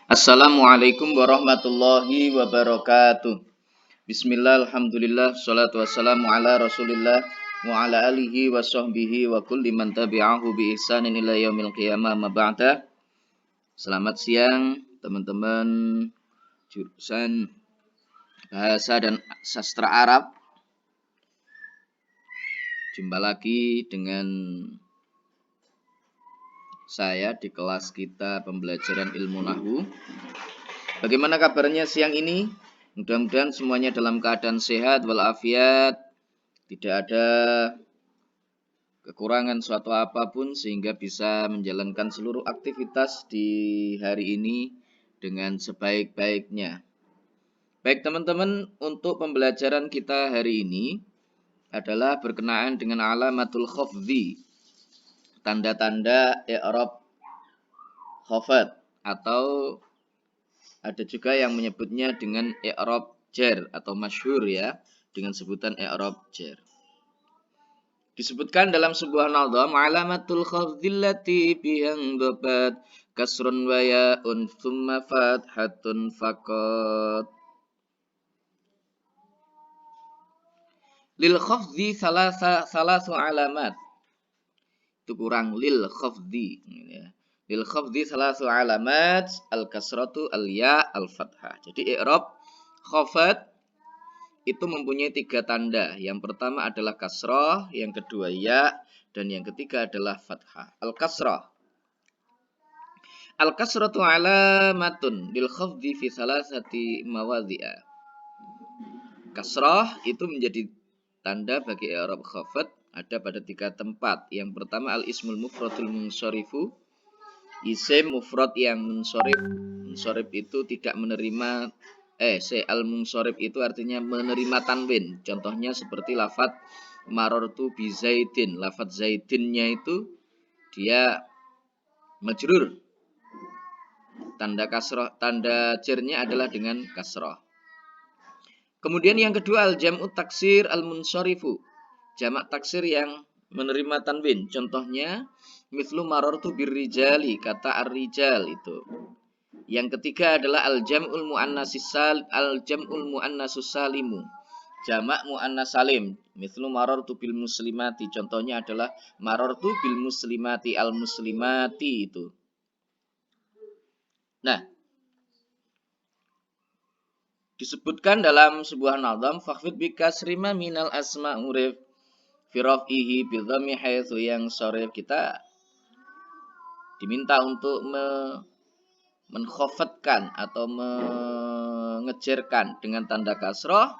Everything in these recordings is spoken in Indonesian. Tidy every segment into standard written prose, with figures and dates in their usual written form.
Assalamualaikum warahmatullahi wabarakatuh. Bismillah, alhamdulillah, salatu wassalamu ala rasulillah wa ala alihi wa sahbihi wa kulli man tabi'ahu bi ihsanin ila yaumil qiyamah ma ba'da. Selamat siang teman-teman jurusan Bahasa dan Sastra Arab. Jumpa lagi dengan saya di kelas kita pembelajaran ilmu nahwu. Bagaimana kabarnya siang ini? Mudah-mudahan semuanya dalam keadaan sehat walafiat, tidak ada kekurangan suatu apapun sehingga bisa menjalankan seluruh aktivitas di hari ini dengan sebaik-baiknya. Baik teman-teman, untuk pembelajaran kita hari ini adalah berkenaan dengan alamatul khafdhi, tanda-tanda i'rab khafad, atau ada juga yang menyebutnya dengan i'rab jar atau masyhur ya, dengan sebutan i'rab jar. Disebutkan dalam sebuah nadham, alamatul khafdhil lati bihang dhabat kasrun wa ya'un thumma fathatun faqat. Lil khafdhi salasu alamat. Itu kurang lil khafdhi ya. Lil khafdhi salasu alamat, al kasratu, al ya, al fathah. Jadi i'rab khafad itu mempunyai 3 tanda. Yang pertama adalah kasrah, yang kedua ya, dan yang ketiga adalah fathah. Al-kasrah. Al-kasratu alamatun lil khafdhi fi salasati mawadhi'a. Kasrah itu menjadi tanda bagi i'rab khafad ada pada 3 tempat. Yang pertama al-ismul mufradul munsharifu. Isim mufrad yang munsorib. Munsorib itu tidak menerima al-munsorib itu artinya menerima tanwin. Contohnya seperti lafadz marartu bi zaidin. Lafadz zaidinnya itu dia majrur. Tanda kasrah, tanda jarnya adalah dengan kasrah. Kemudian yang kedua al-jam'u taksir al-munsharifu. Jamak taksir yang menerima tanwin. Contohnya mithlu marartu birrijali, kata ar-rijal itu. Yang ketiga adalah al-jam'ul muannasus salimu. Jamak muannas salim. Mithlu marartu bil muslimati. Contohnya adalah marartu bil muslimati, al-muslimati itu. Nah, disebutkan dalam sebuah nadham fakhfid bi kasri ma minal asma urif fi raf'ihi bi dhammi haitsu yang sharif. Kita diminta untuk menkhofatkan atau mengejarkan dengan tanda kasroh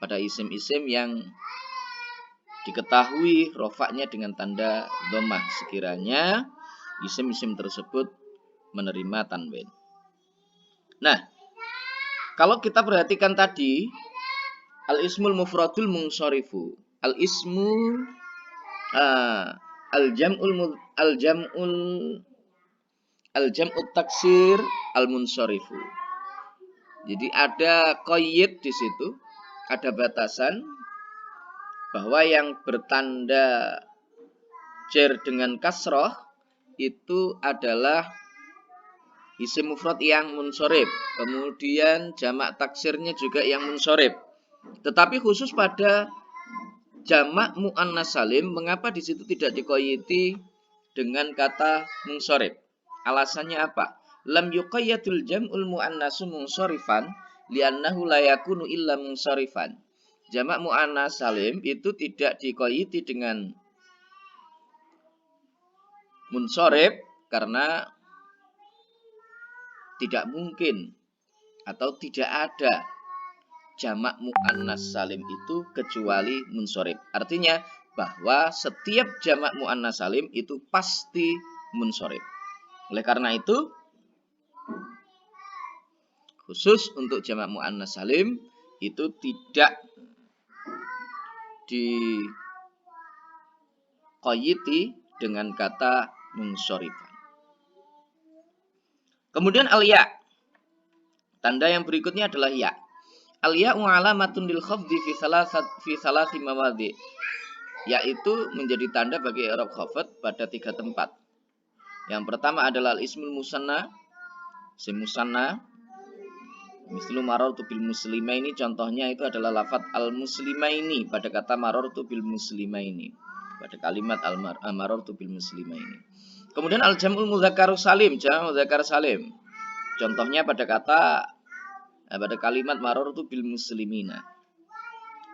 pada isim-isim yang diketahui rofaknya dengan tanda dhammah sekiranya isim-isim tersebut menerima tanwin. Nah, kalau kita perhatikan tadi al-ismul mufradul munsharifu, al-ismu al-jam'ut taksir al-munsharifu. Jadi ada qayyid di situ, ada batasan bahwa yang bertanda jar dengan kasroh itu adalah isim mufrad yang munsorib. Kemudian jamak taksirnya juga yang munsorib. Tetapi khusus pada jamak muannas salim, mengapa di situ tidak diqayyidi dengan kata munsorib? Alasannya apa? Lam yuqayyadul jam'ul muannasu munsorifan li'annahu la yakunu illa munsorifan. Jamak muannas salim itu tidak diqayyidi dengan munsorib karena tidak mungkin atau tidak ada jamak muannas salim itu kecuali munsorib. Artinya bahwa setiap jamak muannas salim itu pasti munsorib. Oleh karena itu, khusus untuk jamak muannas salim itu tidak diqayyidi dengan kata munsorifan. Kemudian al-ya. Tanda yang berikutnya adalah ya. Al-ya'u alamatun lil khafdhi fi salasi mawadhi. Yaitu menjadi tanda bagi i'rab khafad pada 3 tempat. Yang pertama adalah al-ismul musanna. Isim musanna mislu marartu bil muslimaini, contohnya itu adalah lafaz al muslimaini pada kata marartu bil muslimaini, pada kalimat marartu bil muslimaini. Kemudian al jam'ul mudzakkar salim, jam' mudzakkar salim, contohnya pada kalimat marartu bil muslimina.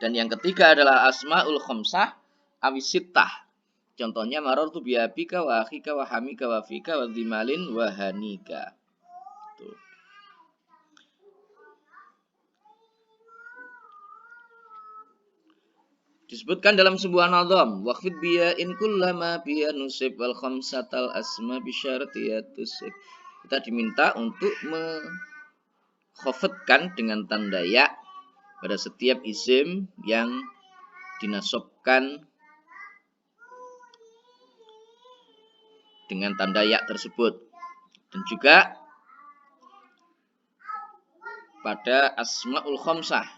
Dan yang ketiga adalah asmaul khamsah awis sittah, contohnya marartu bi abika wa akhika wa hamika wa fika wa dhimalin wa hanika. Tuh. Disebutkan dalam sebuah nadham, waqfid biya in kullama biya nusib wal khamsatal asma bisyartiyatusib. Kita diminta untuk mengkhafadkan dengan tanda ya pada setiap isim yang dinasobkan dengan tanda ya tersebut. Dan juga pada asmaul khamsah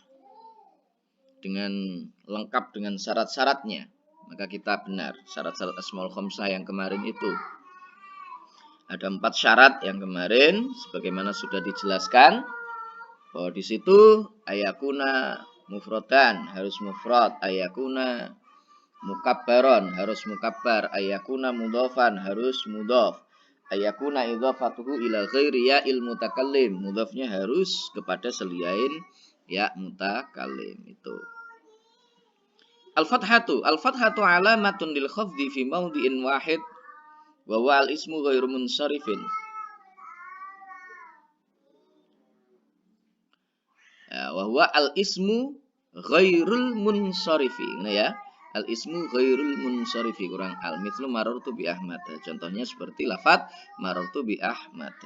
dengan lengkap dengan syarat-syaratnya, maka kita benar. Syarat-syarat asmaul khamsah yang kemarin itu ada 4 syarat yang kemarin sebagaimana sudah dijelaskan, bahwa di situ ayakuna mufrodan harus mufrad, ayakuna mukabbaron harus mukabbar, ayakuna mudhofan harus mudhof, ayakuna idhofatuhu ila ghairi ya'il mutakallim, mudhofnya harus kepada selain ya mutakallim. Itu al-fathatu alamatun lil khafdi fi mawdi'in wahid wa huwa al-ismu ghairu munsharifin. Wa huwa al-ismu ghairul munsarifi. Nah ya, al-ismu ghairul munsarifi, kurang al, mithlu marartu bi Ahmad. Contohnya seperti lafaz marartu bi Ahmad.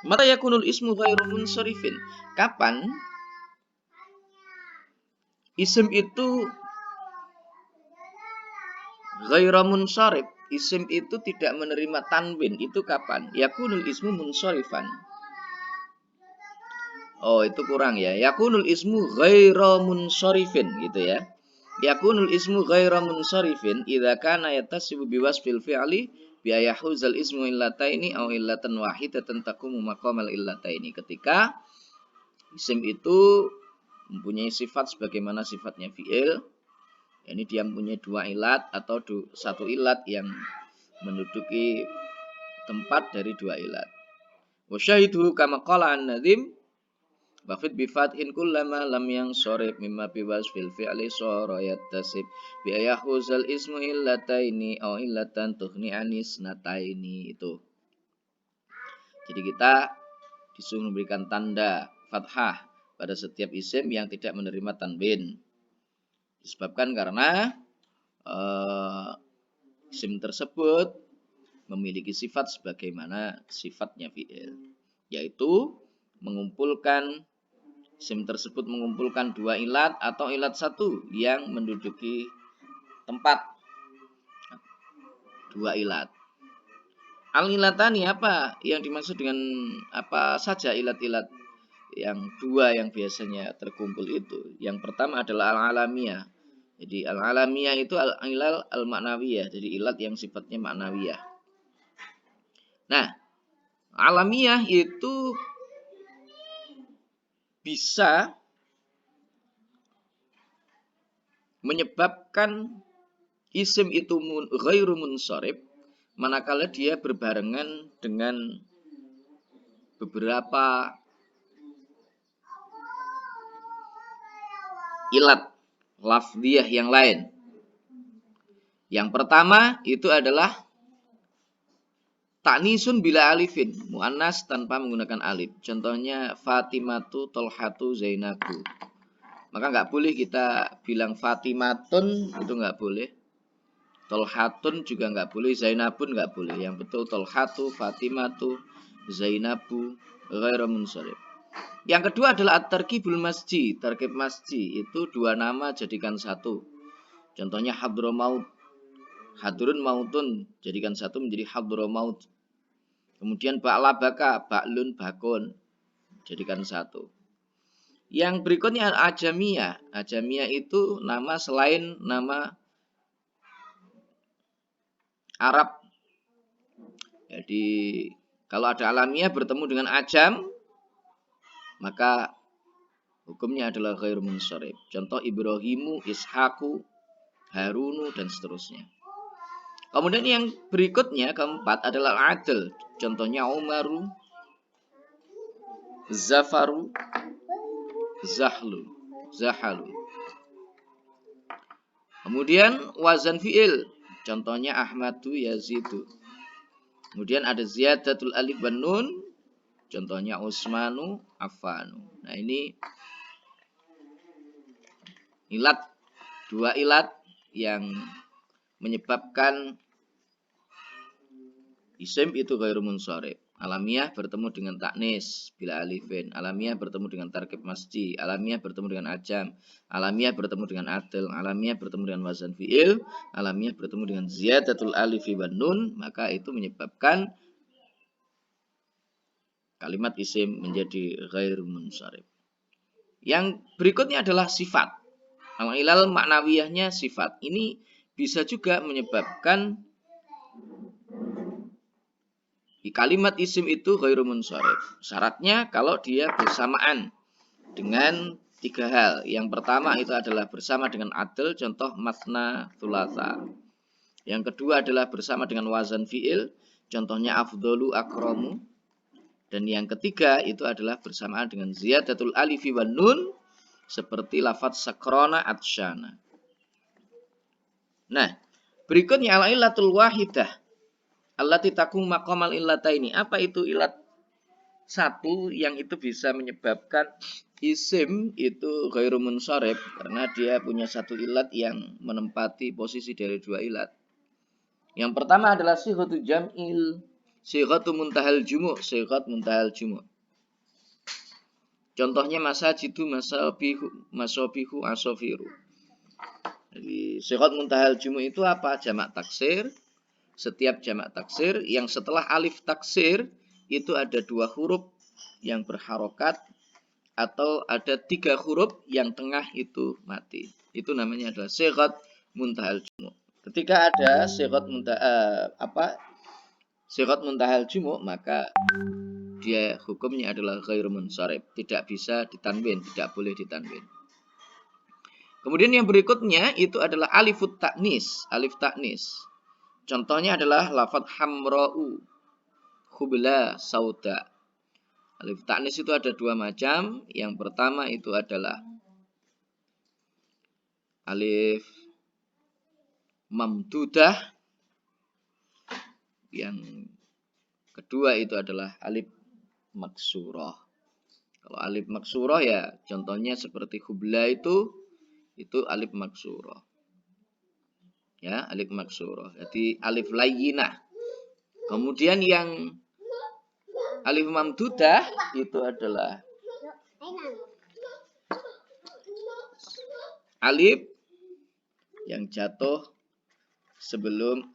Mata yakunul ismu ghairul munsarifin? Kapan isim itu ghairu munsharif, isim itu tidak menerima tanwin, itu kapan? Yakunul ismu munsharifan. Oh, itu kurang ya. Yakunul ismu ghairu munsharifin gitu ya. Yakunul ismu ghairu munsharifin idza kana yattasibu biwasfil fi'li bi ayahuzal ismu illataini aw illatan wahidatan taqumu maqamal illataini. Ketika isim itu mempunyai sifat sebagaimana sifatnya fi'il, ini dia mempunyai 2 ilat atau 1 ilat yang menduduki tempat dari 2 ilat. Wa syahidu kama qala an-nadhim waqfid bi fathin kullama lam yansharif mimma bi wasfil fi'li sara yattasib bi ayahuzal ismu illataini aw illatan tughni anis nataini. Itu. Jadi kita disuruh memberikan tanda fathah pada setiap isim yang tidak menerima tanwin. Disebabkan karena isim tersebut memiliki sifat sebagaimana sifatnya fi'il, yaitu isim tersebut mengumpulkan 2 ilat atau ilat 1 yang menduduki tempat 2 ilat. Al-ilatani apa yang dimaksud dengan apa saja ilat-ilat yang 2 yang biasanya terkumpul itu? Yang pertama adalah al-alamiyah. Jadi al-alamiyah itu al-ilal al-ma'nawiyah, jadi ilat yang sifatnya ma'nawiyah. Nah, alamiyah itu bisa menyebabkan isim itu ghairu munsharif manakala dia berbarengan dengan beberapa ilat lafdhiyah yang lain. Yang pertama itu adalah ta'nisun bila alifin, muannas tanpa menggunakan alif. Contohnya Fatimatu, Tolhatu, Zainabu. Maka nggak boleh kita bilang Fatimatun, itu nggak boleh. Tolhatun juga nggak boleh, Zainabun nggak boleh. Yang betul Tolhatu, Fatimatu, Zainabu, ghairu munsharif. Yang kedua adalah at-tarkibul masji. Tarkib masji itu 2 nama jadikan 1. Contohnya Hadramaut, Hadrun mautun, jadikan 1 menjadi Hadramaut. Kemudian ba'labaka, ba'lun bakun, jadikan 1. Yang berikutnya ajamiyah. Ajamiyah itu nama selain nama Arab. Jadi Kalau ada alamiah bertemu dengan ajam, maka hukumnya adalah ghairu munsharif. Contoh Ibrahimu, Ishaqu, Harunu, dan seterusnya. Kemudian yang berikutnya, keempat adalah adl. Contohnya Umaru, Zafaru, Zahalu. Kemudian wazan fi'il. Contohnya Ahmadu, Yazidu. Kemudian ada ziyadatul alif wan nun. Contohnya Usmanu, Affanu. Nah ini ilat, dua ilat yang menyebabkan isim itu ghairu munsharif. Alamiah bertemu dengan taknis bila alifin, alamiah bertemu dengan tarkib masji, alamiah bertemu dengan ajam, alamiah bertemu dengan adl, alamiah bertemu dengan wazan fi'il, alamiah bertemu dengan ziyadatul alifi wan nun, maka itu menyebabkan kalimat isim menjadi ghairu munsharif. Yang berikutnya adalah sifat. Al-ilal maknawiyahnya sifat. Ini bisa juga menyebabkan di kalimat isim itu ghairu munsharif. Syaratnya kalau dia bersamaan dengan tiga hal. Yang pertama itu adalah bersama dengan adl, contoh matna thulatha. Yang kedua adalah bersama dengan wazan fi'il, contohnya afdolu akramu. Dan yang ketiga itu adalah bersamaan dengan ziyadatul alifi wan nun, seperti lafadz sakrona atsyana. Nah, berikutnya al-ilatul wahidah allati takum maqamal illataini. Apa itu ilat satu yang itu bisa menyebabkan isim itu ghairu munsharif karena dia punya satu ilat yang menempati posisi dari dua ilat. Yang pertama adalah sighatu jam'il, sighatu muntahal jumu', sighat muntahal jumu'. Contohnya masajidu, masabihu, asofiru. Jadi sighat muntahal jumu' itu apa? Jamak taksir. Setiap jamak taksir yang setelah alif taksir itu ada dua huruf yang berharokat atau ada tiga huruf yang tengah itu mati. Itu namanya adalah sighat muntahal jumu'. Ketika ada sighat muntahal jumu', maka dia hukumnya adalah ghairu munsharif, tidak bisa ditanwin, tidak boleh ditanwin. Kemudian yang berikutnya itu adalah alifut taknis, alif taknis. Contohnya adalah lafadz hamra'u, khubla, sauda. Alif taknis itu ada dua macam. Yang pertama itu adalah alif mamdudah. Yang kedua itu adalah alif maksurah. Kalau alif maksurah ya contohnya seperti khubla itu alif maksurah. Ya, alif maksurah. Jadi alif layyinah. Kemudian yang alif mamdudah itu adalah alif yang jatuh sebelum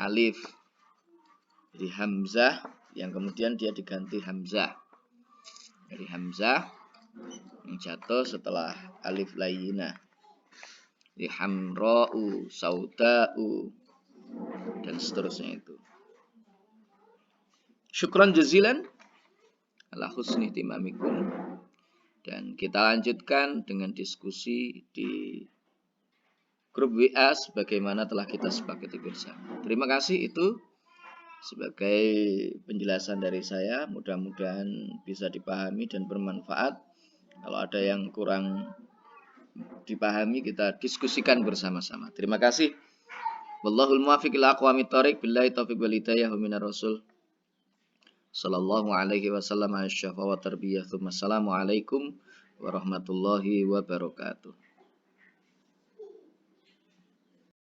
alif. Jadi hamzah yang kemudian dia diganti hamzah. Jadi hamzah yang jatuh setelah alif layyinah. Jadi hamra'u, sauda'u, dan seterusnya itu. Syukran jazilan ala husni timamikum. Dan kita lanjutkan dengan diskusi di grup WA sebagaimana telah kita sepakati bersama. Terima kasih, itu sebagai penjelasan dari saya. Mudah-mudahan bisa dipahami dan bermanfaat. Kalau ada yang kurang dipahami, kita diskusikan bersama-sama. Terima kasih. Wallahul muwaffiq ila aqwamit thoriq. Billahi taufiq wal hidayah minar rasul sallallahu alaihi wasallam. Asyafa wa tarbiyah. Assalamualaikum warahmatullahi wabarakatuh.